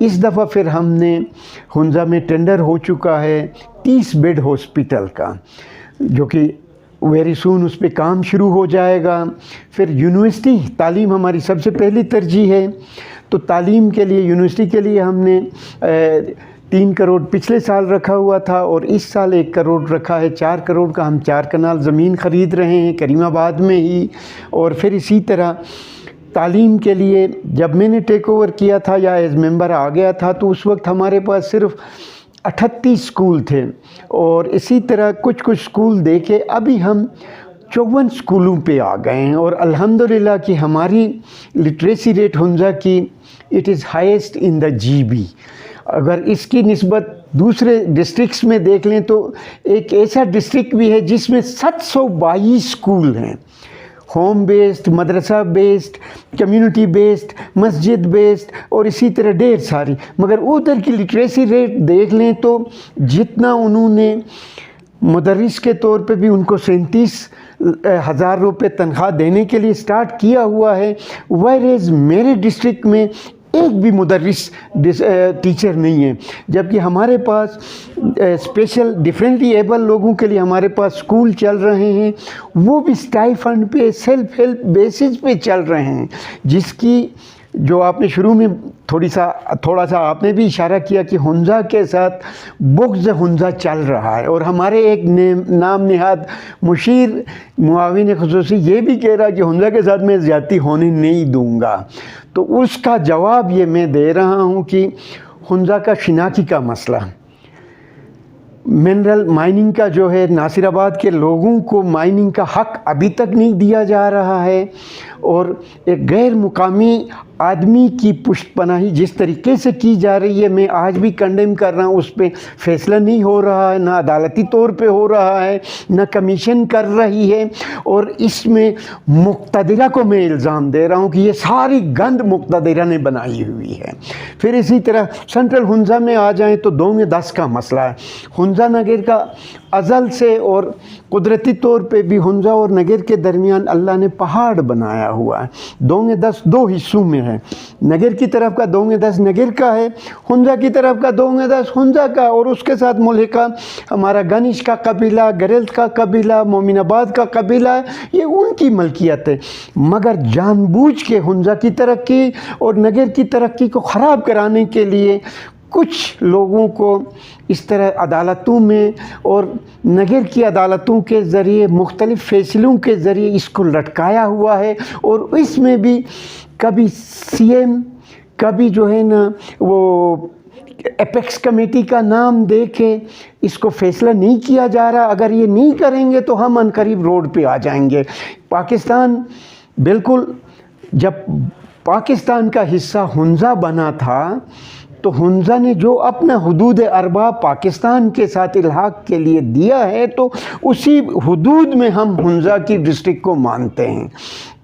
इस दफ़ा फिर हमने हुंज़ा में टेंडर हो चुका है 30 बेड हॉस्पिटल का, जो कि वेरी सून उस पर काम शुरू हो जाएगा। फिर यूनिवर्सिटी तालीम हमारी सबसे पहली तरजीह है, तो तालीम के लिए यूनिवर्सिटी के लिए हमने 3 करोड़ पिछले साल रखा हुआ था और इस साल 1 करोड़ रखा है। 4 करोड़ का हम 4 कनाल ज़मीन ख़रीद रहे हैं करीमाबाद में ही। और फिर इसी तरह तालीम के लिए जब मैंने टेक ओवर किया था या एज मेंबर आ गया था, तो उस वक्त हमारे पास सिर्फ 38 स्कूल थे और इसी तरह कुछ स्कूल देके अभी हम 54 स्कूलों पे आ गए हैं। और अल्हम्दुलिल्लाह कि हमारी लिटरेसी रेट हुंज़ा की it is highest in the GB। अगर इसकी निस्बत दूसरे डिस्ट्रिक्ट्स में देख लें तो एक ऐसा डिस्ट्रिक्ट भी है जिसमें 722 स्कूल हैं, होम बेस्ड, मदरसा बेस्ड, कम्युनिटी बेस्ड, मस्जिद बेस्ड और इसी तरह ढेर सारी। मगर उधर की लिटरेसी रेट देख लें तो जितना उन्होंने मुदर्रिस के तौर पे भी उनको 37,000 रुपये तनख्वाह देने के लिए स्टार्ट किया हुआ है, वैरेज मेरे डिस्ट्रिक्ट में एक भी मुदर्रिस टीचर नहीं है। जबकि हमारे पास स्पेशल डिफरेंटली एबल लोगों के लिए हमारे पास स्कूल चल रहे हैं, वो भी स्टाइफंड पे सेल्फ हेल्प बेसिस पे चल रहे हैं, जिसकी जो आपने शुरू में थोड़ा सा आपने भी इशारा किया कि हुंज़ा के साथ बुग़्ज़ हुंज़ा चल रहा है। और हमारे एक नाम निहाद मुशीर मुआविन ख़ुसूसी ये भी कह रहा है कि हुंज़ा के साथ मैं ज़्यादती होने नहीं दूँगा। तो उसका जवाब ये मैं दे रहा हूँ कि हुंज़ा का शिनाख्ती का मसला, मिनरल माइनिंग का जो है, नासिराबाद के लोगों को माइनिंग का हक़ अभी तक नहीं दिया जा रहा है और एक गैर मुकामी आदमी की पुष्टपनाही जिस तरीके से की जा रही है, मैं आज भी कंडेम कर रहा हूँ। उस पर फैसला नहीं हो रहा है, ना अदालती तौर पे हो रहा है, ना कमीशन कर रही है। और इसमें मुक़्तदिरा को मैं इल्ज़ाम दे रहा हूँ कि ये सारी गंद मुक़्तदिरा ने बनाई हुई है। फिर इसी तरह सेंट्रल हुंज़ा में आ जाएँ तो दोंगे 10 का मसला है। हुंज़ा नगर का अज़ल से और कुदरती तौर पे भी हुंज़ा और नगर के दरमियान अल्लाह ने पहाड़ बनाया हुआ है। दोंगे 10 2 हिस्सों में है, नगर की तरफ का दोंगे 10 नगर का है, हुंज़ा की तरफ का दोंगे 10 हुंज़ा का। और उसके साथ मुल्हिका हमारा गनिश का कबीला, गरेल्त का कबीला, मोमिनाबाद का कबीला, ये उनकी मलकियत है। मगर जानबूझ के हुंज़ा की तरक्की और नगर की तरक्की को ख़राब कराने के लिए कुछ लोगों को इस तरह अदालतों में और नगर की अदालतों के ज़रिए मुख्तलिफ़ फ़ैसलों के ज़रिए इसको लटकाया हुआ है। और इसमें भी कभी CM, कभी जो है ना वो एपेक्स कमेटी का नाम दे के इसको फ़ैसला नहीं किया जा रहा। अगर ये नहीं करेंगे तो हम अनकरीब रोड पे आ जाएंगे। पाकिस्तान बिल्कुल, जब पाकिस्तान का हिस्सा हुंज़ा बना था तो हुंज़ा ने जो अपना हुदूद अरबा पाकिस्तान के साथ इल्हाक के लिए दिया है, तो उसी हुदूद में हम हुंज़ा की डिस्ट्रिक्ट को मानते हैं।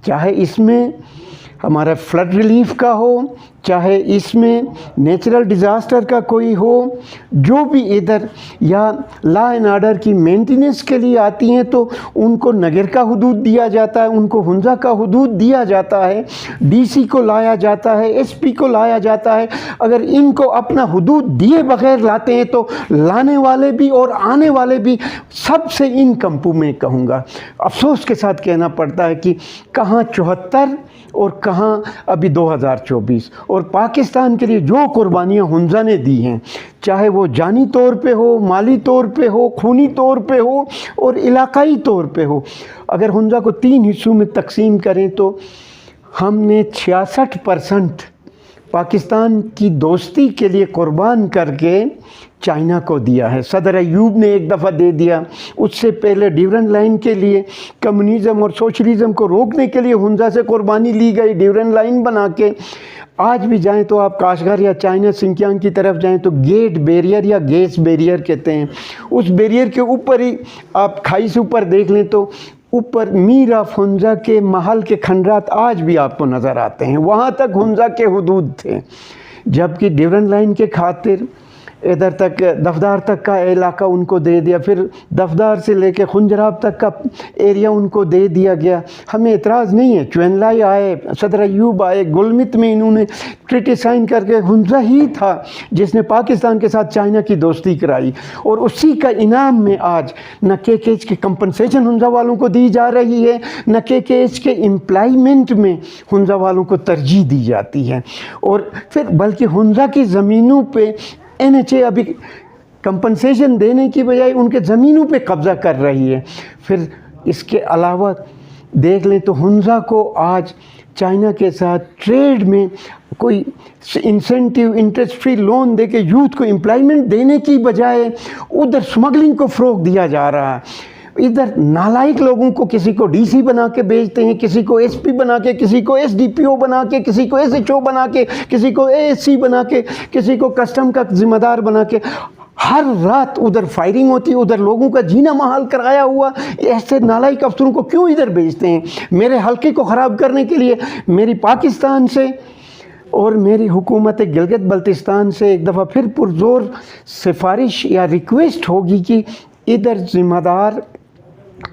चाहे इसमें हमारा फ्लड रिलीफ का हो, चाहे इसमें नेचुरल डिज़ास्टर का कोई हो, जो भी इधर या लॉ एंड आर्डर की मेंटेनेंस के लिए आती हैं तो उनको नगर का हुदूद दिया जाता है, उनको हुंज़ा का हुदूद दिया जाता है, DC को लाया जाता है, SP को लाया जाता है। अगर इनको अपना हुदूद दिए बगैर लाते हैं तो लाने वाले भी और आने वाले भी सबसे इनकम्पू में कहूँगा, अफसोस के साथ कहना पड़ता है कि कहाँ 74 और कहाँ अभी 2024। और पाकिस्तान के लिए जो कुर्बानियाँ हुंज़ा ने दी हैं, चाहे वो जानी तौर पे हो, माली तौर पे हो, खूनी तौर पे हो और इलाकाई तौर पे हो, अगर हुंज़ा को 3 हिस्सों में तकसीम करें तो हमने 66% पाकिस्तान की दोस्ती के लिए कुर्बान करके चाइना को दिया है। सदर अयूब ने एक दफ़ा दे दिया, उससे पहले ड्यूरेंट लाइन के लिए कम्युनिज़म और सोशलिज़म को रोकने के लिए हुंज़ा से कुर्बानी ली गई, ड्यूरेंट लाइन बना के। आज भी जाएं तो आप काशगर या चाइना सिंकियांग की तरफ जाएं तो गेट बैरियर या गैस बैरियर कहते हैं, उस बैरियर के ऊपर ही आप खाई से ऊपर देख लें तो ऊपर मीर ऑफ हुंज़ा के महल के खंडरात आज भी आपको नज़र आते हैं। वहाँ तक हुंज़ा के हुदूद थे। जबकि ड्यूरेंट लाइन के खातिर इधर तक दफदार तक का इलाका उनको दे दिया, फिर दफदार से लेके खुंजराब तक का एरिया उनको दे दिया गया। हमें एतराज़ नहीं है, चुनलाई आए, सदर अयूब आए, गुलमित में इन्होंने ट्रीटी साइन करके, हुंजा ही था जिसने पाकिस्तान के साथ चाइना की दोस्ती कराई, और उसी का इनाम में आज न KKH की कंपनसेशन हुंजा वालों को दी जा रही है, न KKH के एम्प्लॉयमेंट में हुंजा वालों को तरजीह दी जाती है, और फिर बल्कि हुंजा की ज़मीनों पे NHA अभी कंपनसेशन देने की बजाय उनके ज़मीनों पे कब्ज़ा कर रही है। फिर इसके अलावा देख लें तो हुंजा को आज चाइना के साथ ट्रेड में कोई इंसेंटिव, इंटरेस्ट फ्री लोन दे के यूथ को एम्प्लॉयमेंट देने की बजाय उधर स्मगलिंग को फ़रोग़ दिया जा रहा है। इधर नालायक लोगों को किसी को DC बना के भेजते हैं, किसी को SP बना के, किसी को SDPO बना के, किसी को SHO बना के, किसी को ASC बना के, किसी को कस्टम का ज़िम्मेदार बना के। हर रात उधर फायरिंग होती है, उधर लोगों का जीना महाल कराया हुआ। ऐसे नालायक अफसरों को क्यों इधर भेजते हैं? मेरे हल्के को ख़राब करने के लिए। मेरी पाकिस्तान से और मेरी हुकूमत गिलगित बल्तिस्तान से एक दफ़ा फिर पुरज़ोर सिफारिश या रिक्वेस्ट होगी कि इधर ज़िम्मेदार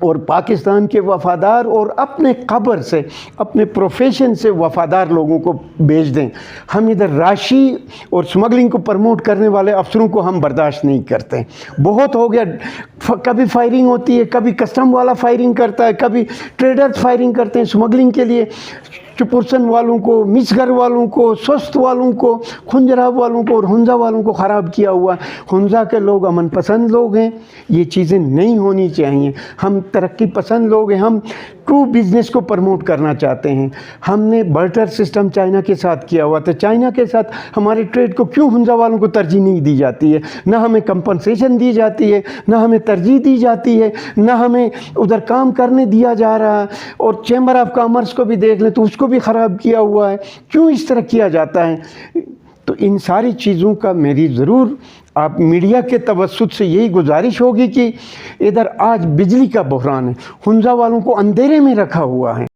और पाकिस्तान के वफ़ादार और अपने क़ब्र से, अपने प्रोफेशन से वफ़ादार लोगों को भेज दें। हम इधर राशि और स्मगलिंग को प्रमोट करने वाले अफसरों को हम बर्दाश्त नहीं करते। बहुत हो गया, कभी फायरिंग होती है, कभी कस्टम वाला फायरिंग करता है, कभी ट्रेडर्स फायरिंग करते हैं स्मगलिंग के लिए। चुपुरसन वालों को, मिसगर वालों को, स्वस्थ वालों को, खुंजराब वालों को और हुंजा वालों को ख़राब किया हुआ। हुंजा के लोग अमन पसंद लोग हैं, ये चीज़ें नहीं होनी चाहिए। हम तरक्की पसंद लोग हैं, हम ट्रू बिज़नेस को प्रमोट करना चाहते हैं। हमने बार्टर सिस्टम चाइना के साथ किया हुआ था, चाइना के साथ हमारे ट्रेड को क्यों हुंजा वालों को तरजीह नहीं दी जाती है? ना हमें कंपनसेशन दी जाती है, ना हमें तरजीह दी जाती है, ना हमें उधर काम करने दिया जा रहा है। और चैम्बर ऑफ कॉमर्स को भी देख लें तो उसको भी ख़राब किया हुआ है। क्यों इस तरह किया जाता है? तो इन सारी चीज़ों का मेरी ज़रूर आप मीडिया के तवस्सुत से यही गुजारिश होगी कि इधर आज बिजली का बहरान है, हुंजा वालों को अंधेरे में रखा हुआ है।